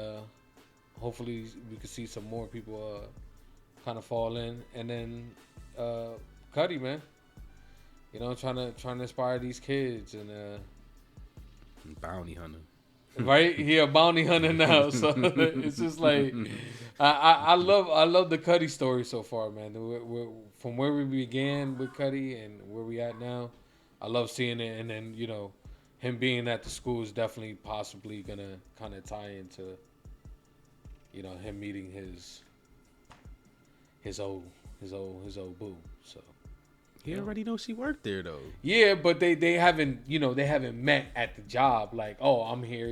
hopefully, we could see some more people kind of fall in. And then Cuddy, man, trying to inspire these kids and bounty hunter. Right, he a bounty hunter now, so it's just like I love the Cuddy story so far, man. From where we began with Cuddy and where we at now, I love seeing it, and then him being at the school is definitely possibly gonna kind of tie into him meeting his old boo. So he already knows she worked there though. Yeah, but they haven't met at the job. Like, oh, I'm here.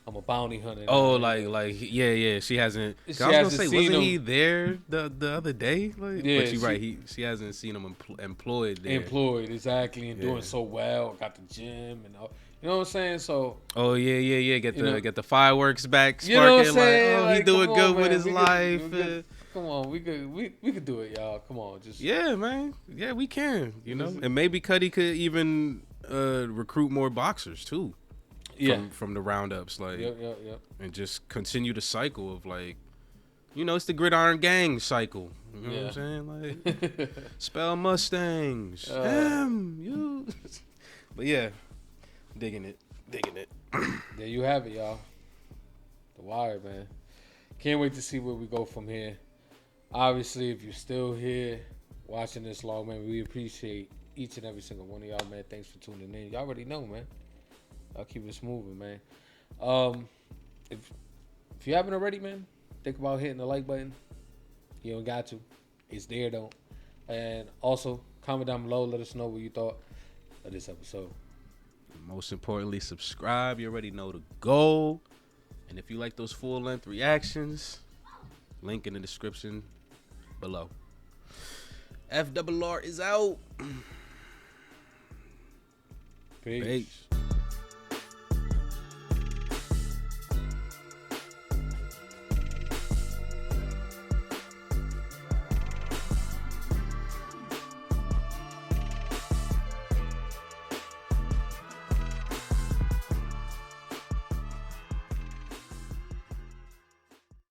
I'm a bounty hunter. Oh, like yeah. She hasn't. I was gonna say, wasn't he there the other day? Like, yeah, but you're right. She hasn't seen him employed there. Employed, exactly, and doing so well. Got the gym and all. You know what I'm saying? So. Oh yeah. Get the fireworks back. Sparking, you know what I'm saying? Like, he doing good with his life. Come on, we could do it, y'all. Come on, just man. Yeah, we can. And maybe Cuddy could even recruit more boxers too. From the roundups, like, yep. And just continue the cycle of like, it's the Gridiron Gang cycle. You know what I'm saying? Like, spell Mustangs. You. But yeah, digging it. There you have it, y'all. The Wire, man. Can't wait to see where we go from here. Obviously, if you're still here watching this long, man, we appreciate each and every single one of y'all, man. Thanks for tuning in. Y'all already know, man. I'll keep us moving, man. If you haven't already, man, think about hitting the like button. You don't got to. It's there, though. And also, comment down below. Let us know what you thought of this episode. Most importantly, subscribe. You already know the goal. And if you like those full-length reactions, link in the description below. FRR is out. Peace.